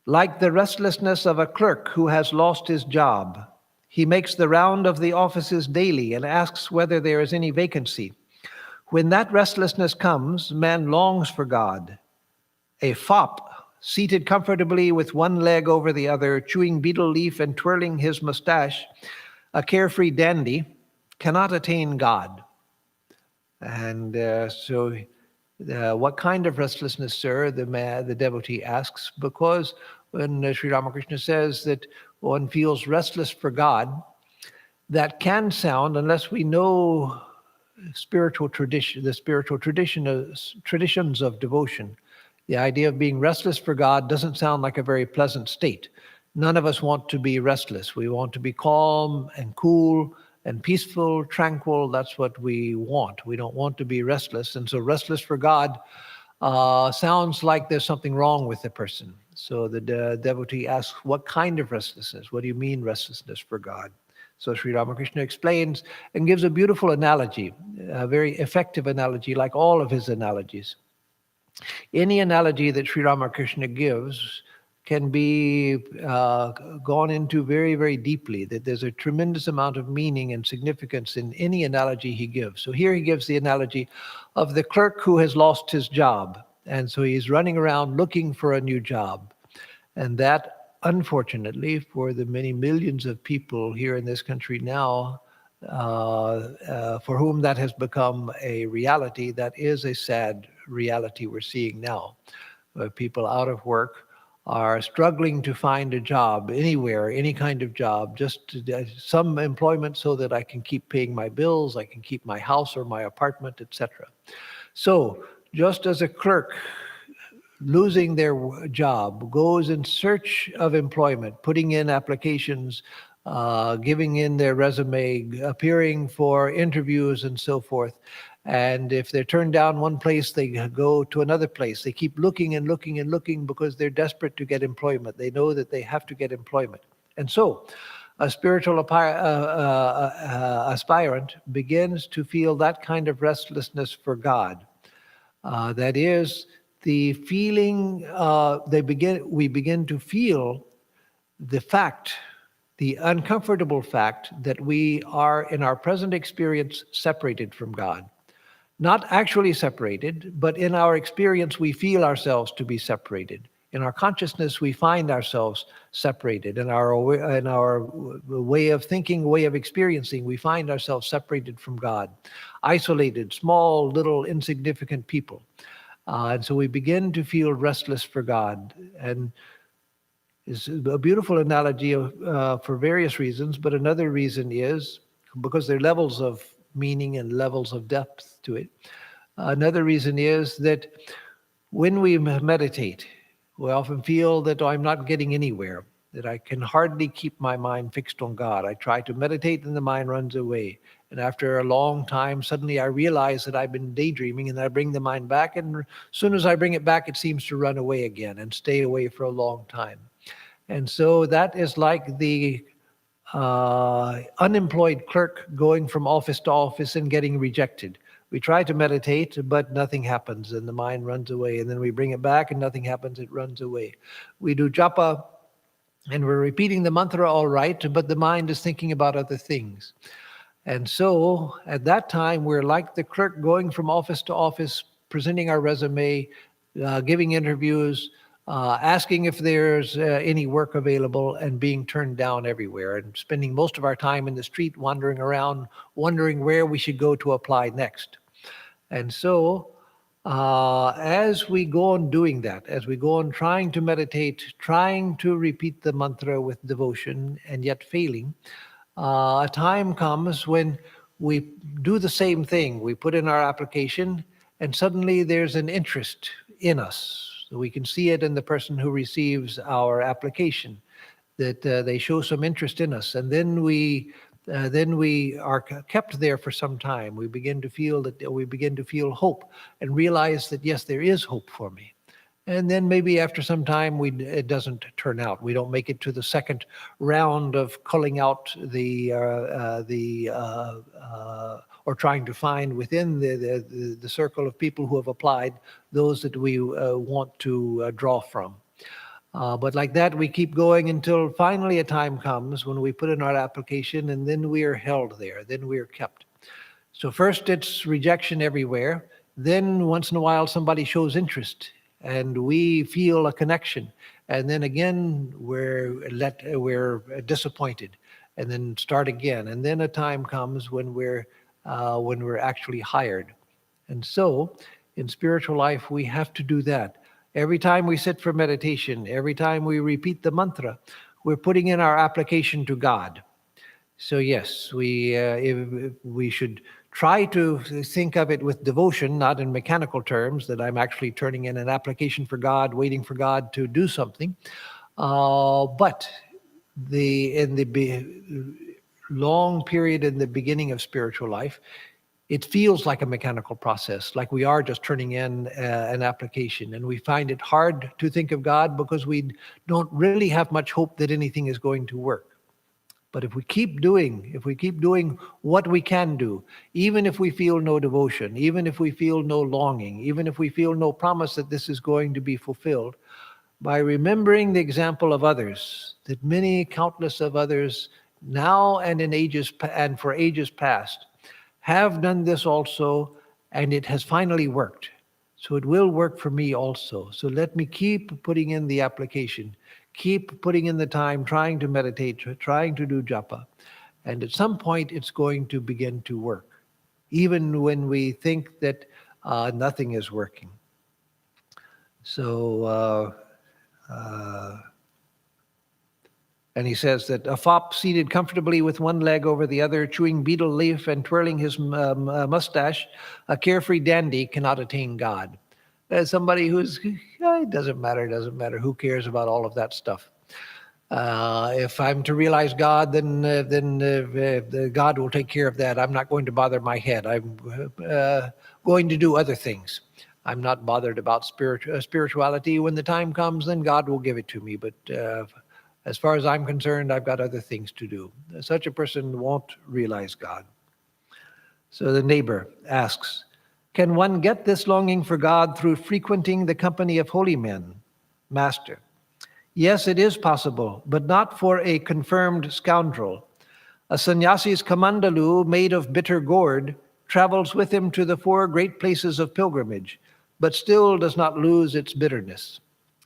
like the restlessness of a clerk who has lost his job. He makes the round of the offices daily and asks whether there is any vacancy. When that restlessness comes, man longs for God. A fop, seated comfortably with one leg over the other, chewing betel leaf and twirling his mustache, a carefree dandy, cannot attain God. And what kind of restlessness, sir? The devotee asks, because when Sri Ramakrishna says that one feels restless for God, that can sound, unless we know spiritual tradition, the spiritual traditions of devotion. The idea of being restless for God doesn't sound like a very pleasant state. None of us want to be restless. We want to be calm and cool and peaceful, tranquil. That's what we want. We don't want to be restless. And so restless for God sounds like there's something wrong with the person. So the devotee asks, what kind of restlessness? What do you mean restlessness for God? So Sri Ramakrishna explains and gives a beautiful analogy, a very effective analogy, like all of his analogies. Any analogy that Sri Ramakrishna gives can be gone into very, very deeply, that there's a tremendous amount of meaning and significance in any analogy he gives. So here he gives the analogy of the clerk who has lost his job. And so he's running around looking for a new job. And that, unfortunately, for the many millions of people here in this country now, for whom that has become a reality, that is a sad reality we're seeing now. People out of work are struggling to find a job anywhere, any kind of job, just some employment so that I can keep paying my bills, I can keep my house or my apartment, etc. So just as a clerk losing their job goes in search of employment, putting in applications, giving in their resume, appearing for interviews and so forth. And if they're turned down one place, they go to another place. They keep looking and looking and looking because they're desperate to get employment. They know that they have to get employment. And so a spiritual aspirant begins to feel that kind of restlessness for God. That is, the feeling, we begin to feel the fact, the uncomfortable fact that we are in our present experience separated from God. Not actually separated, but in our experience we feel ourselves to be separated. In our consciousness we find ourselves separated. In our way of thinking, way of experiencing, we find ourselves separated from God. Isolated, small, little, insignificant people. And so we begin to feel restless for God. And it's a beautiful analogy for various reasons, but another reason is because there are levels of meaning and levels of depth to it. Another reason is that when we meditate, we often feel that I'm not getting anywhere, that I can hardly keep my mind fixed on God. I try to meditate and the mind runs away. And after a long time, suddenly I realize that I've been daydreaming, and I bring the mind back, and as soon as I bring it back, it seems to run away again and stay away for a long time. And so that is like the unemployed clerk going from office to office and getting rejected. We try to meditate, but nothing happens, and the mind runs away. And then we bring it back, and nothing happens, it runs away. We do japa, and we're repeating the mantra all right, but the mind is thinking about other things. And so at that time, we're like the clerk going from office to office, presenting our resume, giving interviews, asking if there's any work available, and being turned down everywhere, and spending most of our time in the street wandering around, wondering where we should go to apply next. And so as we go on doing that, as we go on trying to meditate, trying to repeat the mantra with devotion and yet failing, a time comes when we do the same thing. We put in our application, and suddenly there's an interest in us. So we can see it in the person who receives our application, that they show some interest in us. And then we then we are kept there for some time. We begin to feel hope and realize that, yes, there is hope for me. And then maybe after some time, it doesn't turn out. We don't make it to the second round of culling out or trying to find within the circle of people who have applied those that we want to draw from. But like that, we keep going until finally a time comes when we put in our application, and then we are held there. Then we are kept. So first it's rejection everywhere. Then once in a while somebody shows interest and we feel a connection. And then again we're disappointed, and then start again. And then a time comes when we're actually hired. And so in spiritual life we have to do that. Every time we sit for meditation, every time we repeat the mantra, we're putting in our application to God. So yes, we should try to think of it with devotion, not in mechanical terms, that I'm actually turning in an application for God, waiting for God to do something. But in the long period in the beginning of spiritual life, it feels like a mechanical process, like we are just turning in an application. And we find it hard to think of God because we don't really have much hope that anything is going to work. But if we keep doing what we can do, even if we feel no devotion, even if we feel no longing, even if we feel no promise that this is going to be fulfilled, by remembering the example of others, that many countless of others now and for ages past have done this also, and it has finally worked. So it will work for me also. So let me keep putting in the application, keep putting in the time, trying to meditate, trying to do japa. And at some point, it's going to begin to work, even when we think that nothing is working. So, and he says that a fop seated comfortably with one leg over the other, chewing betel leaf and twirling his mustache, a carefree dandy cannot attain God. As somebody who's, it doesn't matter, who cares about all of that stuff? If I'm to realize God, then God will take care of that. I'm not going to bother my head. I'm going to do other things. I'm not bothered about spirituality. When the time comes, then God will give it to me. But as far as I'm concerned, I've got other things to do. Such a person won't realize God. So the neighbor asks, can one get this longing for God through frequenting the company of holy men? Master, yes, it is possible, but not for a confirmed scoundrel. A sannyasi's kamandalu made of bitter gourd travels with him to the 4 great places of pilgrimage, but still does not lose its bitterness.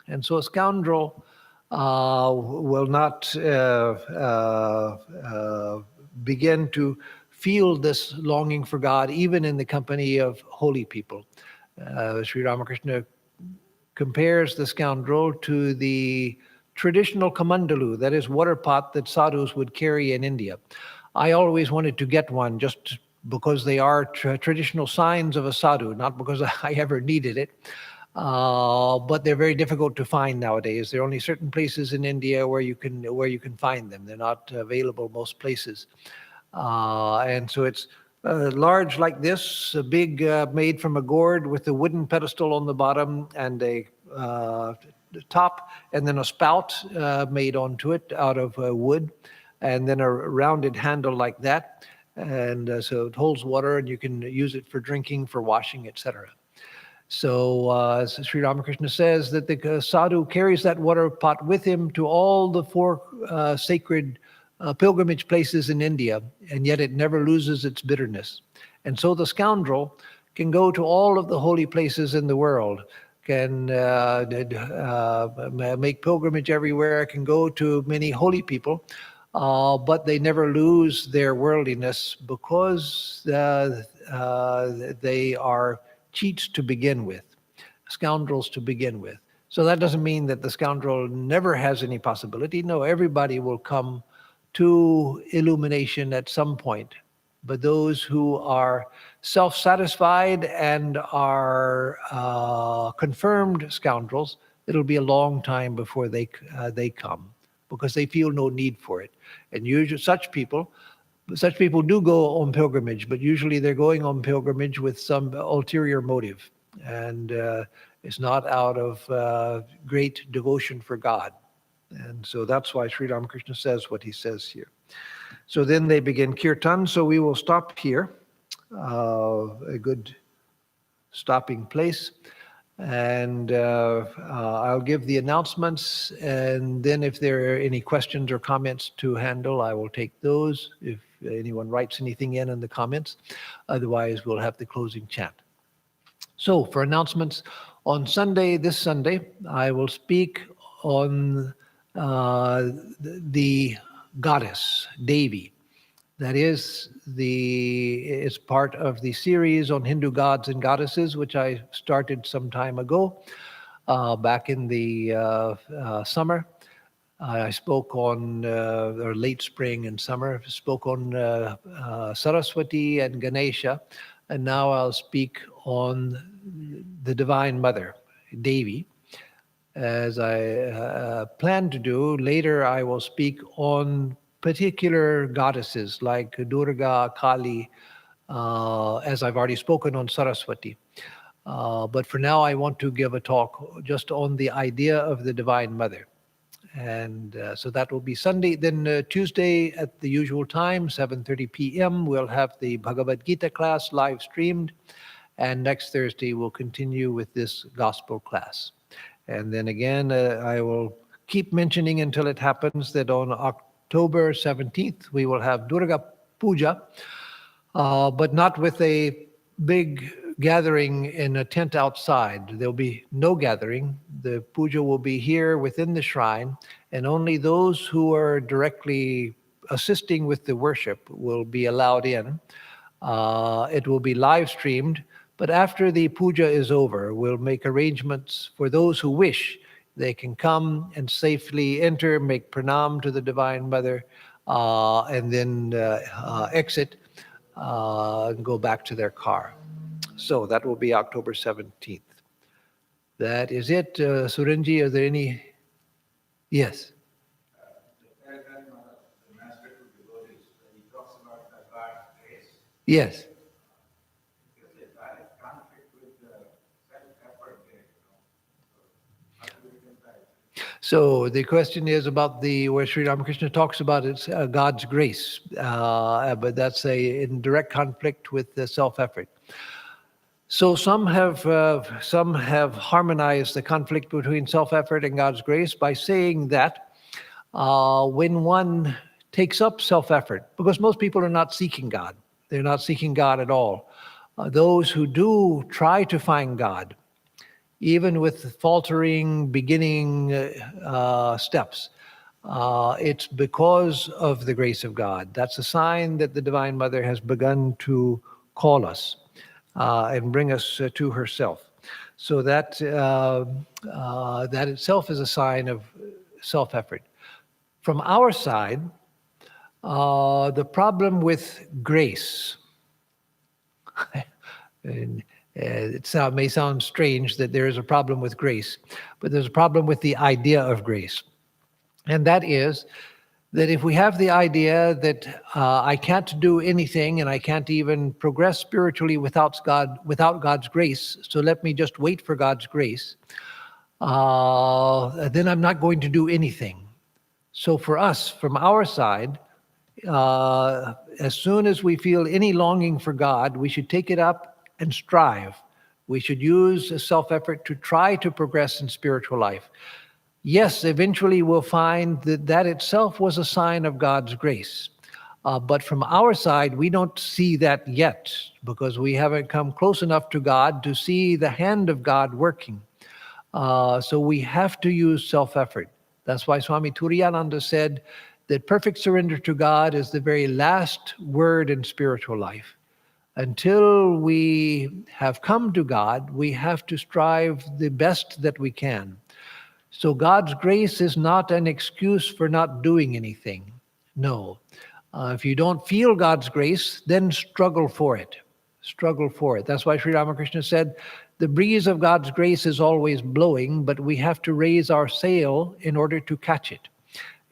And so a scoundrel will not begin to feel this longing for God, even in the company of holy people. Sri Ramakrishna compares the scoundrel to the traditional kamandalu, that is water pot that sadhus would carry in India. I always wanted to get one just because they are traditional signs of a sadhu, not because I ever needed it. But they're very difficult to find nowadays. There are only certain places in India where you can find them. They're not available most places. And so it's large like this, a big made from a gourd with a wooden pedestal on the bottom and a top, and then a spout made onto it out of wood, and then a rounded handle like that. And so it holds water, and you can use it for drinking, for washing, etc. So Sri Ramakrishna says that the sadhu carries that water pot with him to all the 4 sacred pilgrimage places in India, and yet it never loses its bitterness. And so the scoundrel can go to all of the holy places in the world, can make pilgrimage everywhere, can go to many holy people, but they never lose their worldliness because they are cheats to begin with, scoundrels to begin with. So that doesn't mean that the scoundrel never has any possibility. No, everybody will come to illumination at some point. But those who are self-satisfied and are confirmed scoundrels, it'll be a long time before they come, because they feel no need for it. And usually such people Such people do go on pilgrimage, but usually they're going on pilgrimage with some ulterior motive. And it's not out of great devotion for God. And so that's why Sri Ramakrishna says what he says here. So then they begin kirtan. So we will stop here, a good stopping place. And I'll give the announcements. And then if there are any questions or comments to handle, I will take those if anyone writes anything in the comments. Otherwise, we'll have the closing chant. So for announcements, on Sunday, this Sunday, I will speak on the goddess, Devi. That is, it's part of the series on Hindu gods and goddesses, which I started some time ago, back in the summer. I spoke on, or late spring and summer, spoke on Saraswati and Ganesha, and now I'll speak on the Divine Mother, Devi. As I plan to do, later I will speak on particular goddesses like Durga, Kali, as I've already spoken on Saraswati. But for now, I want to give a talk just on the idea of the Divine Mother. And so that will be Sunday. Then Tuesday at the usual time, 7:30 p.m., we'll have the Bhagavad Gita class live streamed. And next Thursday, we'll continue with this gospel class. And then again, I will keep mentioning until it happens that on October 17th, we will have Durga Puja, but not with a big gathering in a tent outside. There'll be no gathering. The puja will be here within the shrine, and only those who are directly assisting with the worship will be allowed in. It will be live streamed, but after the puja is over, we'll make arrangements for those who wish. They can come and safely enter, make pranam to the Divine Mother, and then exit and go back to their car. So that will be October 17th. That is it. Surenji, are there any? Yes. The master to devotees, he talks about the God's grace. Yes. Because the direct conflict with the self-effort there, how do we reconcile? So the question is about where Sri Ramakrishna talks about it's God's grace, but that's in direct conflict with the self-effort. So some have harmonized the conflict between self-effort and God's grace by saying that when one takes up self-effort, because most people are not seeking God, they're not seeking God at all. Those who do try to find God, even with faltering beginning steps, it's because of the grace of God. That's a sign that the Divine Mother has begun to call us and bring us to herself. So that itself is a sign of self-effort. From our side, the problem with grace, and it may sound strange that there is a problem with grace, but there's a problem with the idea of grace. And that is that if we have the idea that I can't do anything and I can't even progress spiritually without God's grace, so let me just wait for God's grace, then I'm not going to do anything. So for us, from our side, as soon as we feel any longing for God, we should take it up and strive. We should use a self-effort to try to progress in spiritual life. Yes, eventually we'll find that itself was a sign of God's grace. But from our side, we don't see that yet because we haven't come close enough to God to see the hand of God working. So we have to use self-effort. That's why Swami Turiyananda said that perfect surrender to God is the very last word in spiritual life. Until we have come to God, we have to strive the best that we can. So God's grace is not an excuse for not doing anything. No. If you don't feel God's grace, then struggle for it. Struggle for it. That's why Sri Ramakrishna said, the breeze of God's grace is always blowing, but we have to raise our sail in order to catch it.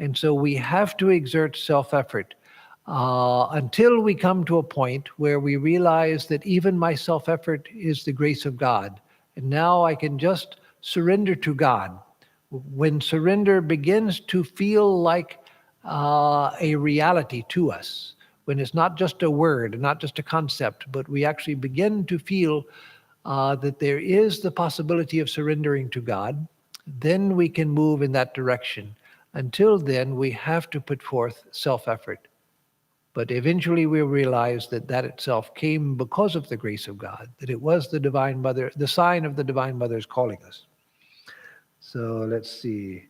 And so we have to exert self-effort. until we come to a point where we realize that even my self-effort is the grace of God. And now I can just surrender to God. When surrender begins to feel like a reality to us, when it's not just a word, not just a concept, but we actually begin to feel that there is the possibility of surrendering to God, then we can move in that direction. Until then, we have to put forth self-effort. But eventually we realize that that itself came because of the grace of God, that it was the Divine Mother, the sign of the Divine Mother's calling us. So let's see.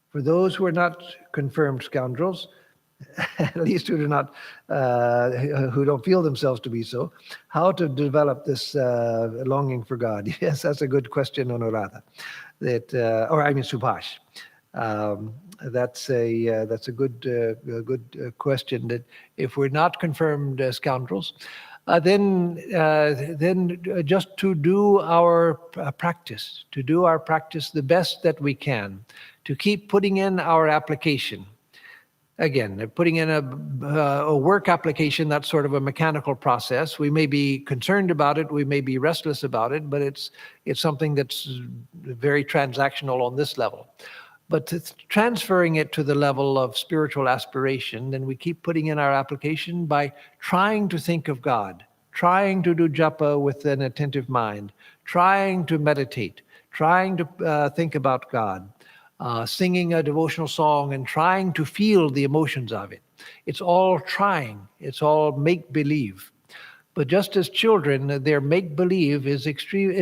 For those who are not confirmed scoundrels, at least who do not, who don't feel themselves to be so, how to develop this longing for God? Yes, that's a good question, Honorata. Subhash. That's a good question. That if we're not confirmed scoundrels, then just to do our practice, the best that we can, to keep putting in our application. Again, putting in a work application, that's sort of a mechanical process. We may be concerned about it, we may be restless about it, but it's something that's very transactional on this level. But transferring it to the level of spiritual aspiration, then we keep putting in our application by trying to think of God, trying to do japa with an attentive mind, trying to meditate, trying to think about God, singing a devotional song and trying to feel the emotions of it. It's all trying. It's all make-believe. But just as children, their make-believe is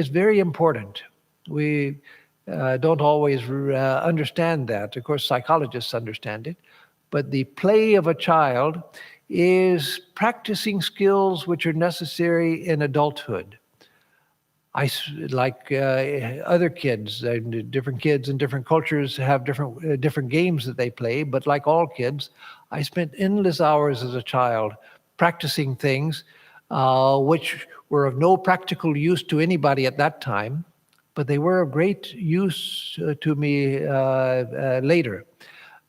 very important. We don't always understand that. Of course, psychologists understand it. But the play of a child is practicing skills which are necessary in adulthood. Like other kids, different kids in different cultures have different games that they play, but like all kids, I spent endless hours as a child practicing things which were of no practical use to anybody at that time, but they were of great use to me later.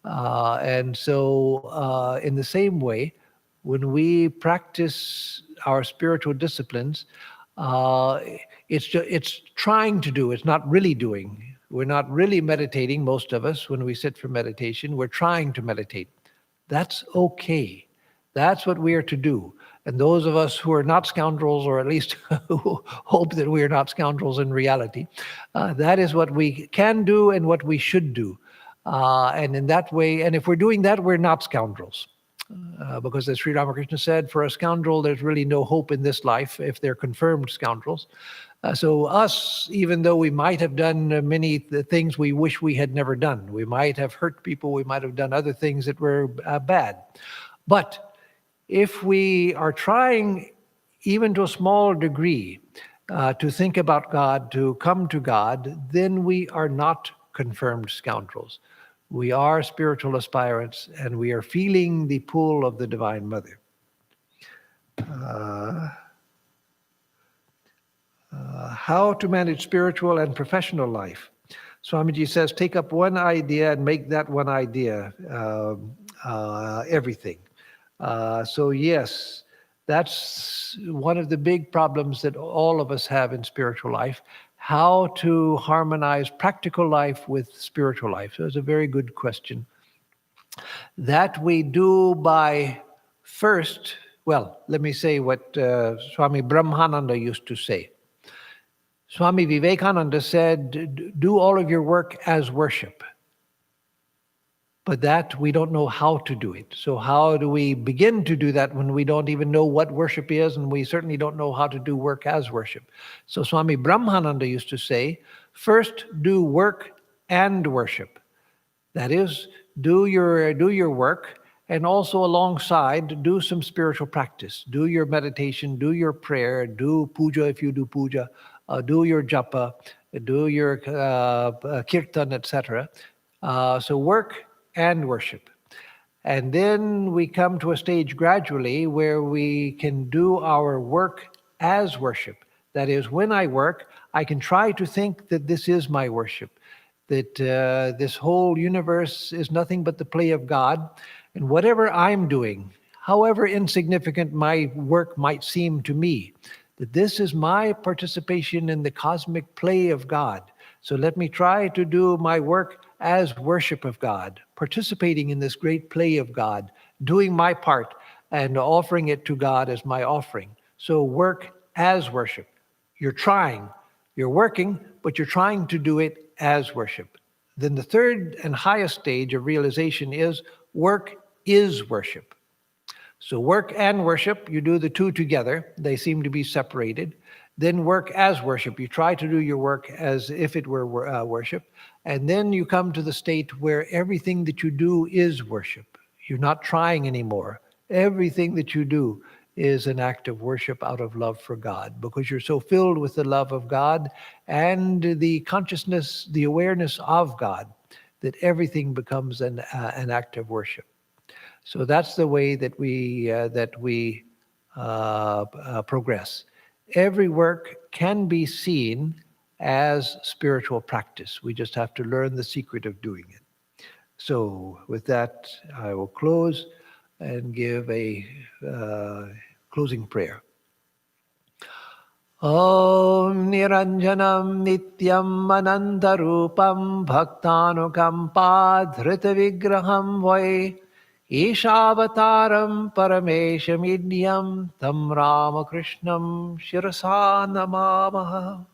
And so in the same way, when we practice our spiritual disciplines, it's trying to do, it's not really doing. We're not really meditating, most of us, when we sit for meditation. We're trying to meditate. That's okay. That's what we are to do. And those of us who are not scoundrels, or at least who hope that we are not scoundrels in reality, that is what we can do and what we should do. And in that way, and if we're doing that, we're not scoundrels. Because as Sri Ramakrishna said, for a scoundrel, there's really no hope in this life if they're confirmed scoundrels. So us, even though we might have done many things we wish we had never done, we might have hurt people, we might have done other things that were bad. But if we are trying, even to a small degree, to think about God, to come to God, then we are not confirmed scoundrels. We are spiritual aspirants, and we are feeling the pull of the Divine Mother. How to manage spiritual and professional life. Swamiji says, take up one idea and make that one idea everything. So yes, that's one of the big problems that all of us have in spiritual life, how to harmonize practical life with spiritual life. So it's a very good question. That we do by first, well, let me say what Swami Brahmananda used to say. Swami Vivekananda said, do all of your work as worship. But that we don't know how to do it. So how do we begin to do that when we don't even know what worship is, and we certainly don't know how to do work as worship? So Swami Brahmananda used to say, first do work and worship. That is, do your work, and also alongside do some spiritual practice. Do your meditation, do your prayer, do puja if you do puja, do your japa, do your kirtan, etc. So work and worship. And then we come to a stage gradually where we can do our work as worship. That is, when I work, I can try to think that this is my worship, that this whole universe is nothing but the play of God. And whatever I'm doing, however insignificant my work might seem to me, that this is my participation in the cosmic play of God. So let me try to do my work as worship of God, participating in this great play of God, doing my part and offering it to God as my offering. So work as worship. You're trying, you're working, but you're trying to do it as worship. Then the third and highest stage of realization is work is worship. So work and worship, you do the two together. They seem to be separated. Then work as worship. You try to do your work as if it were worship. And then you come to the state where everything that you do is worship. You're not trying anymore. Everything that you do is an act of worship out of love for God, because you're so filled with the love of God and the consciousness, the awareness of God, that everything becomes an act of worship. So that's the way that we progress. Every work can be seen as spiritual practice. We just have to learn the secret of doing it. So with that, I will close and give a closing prayer. Om Niranjanam Nityam Anantarupam Bhaktanukampa Dhrita Vigraham Vai Ishavataram Parameshamidyam Tam Ramakrishnam Shirasa Namamaha.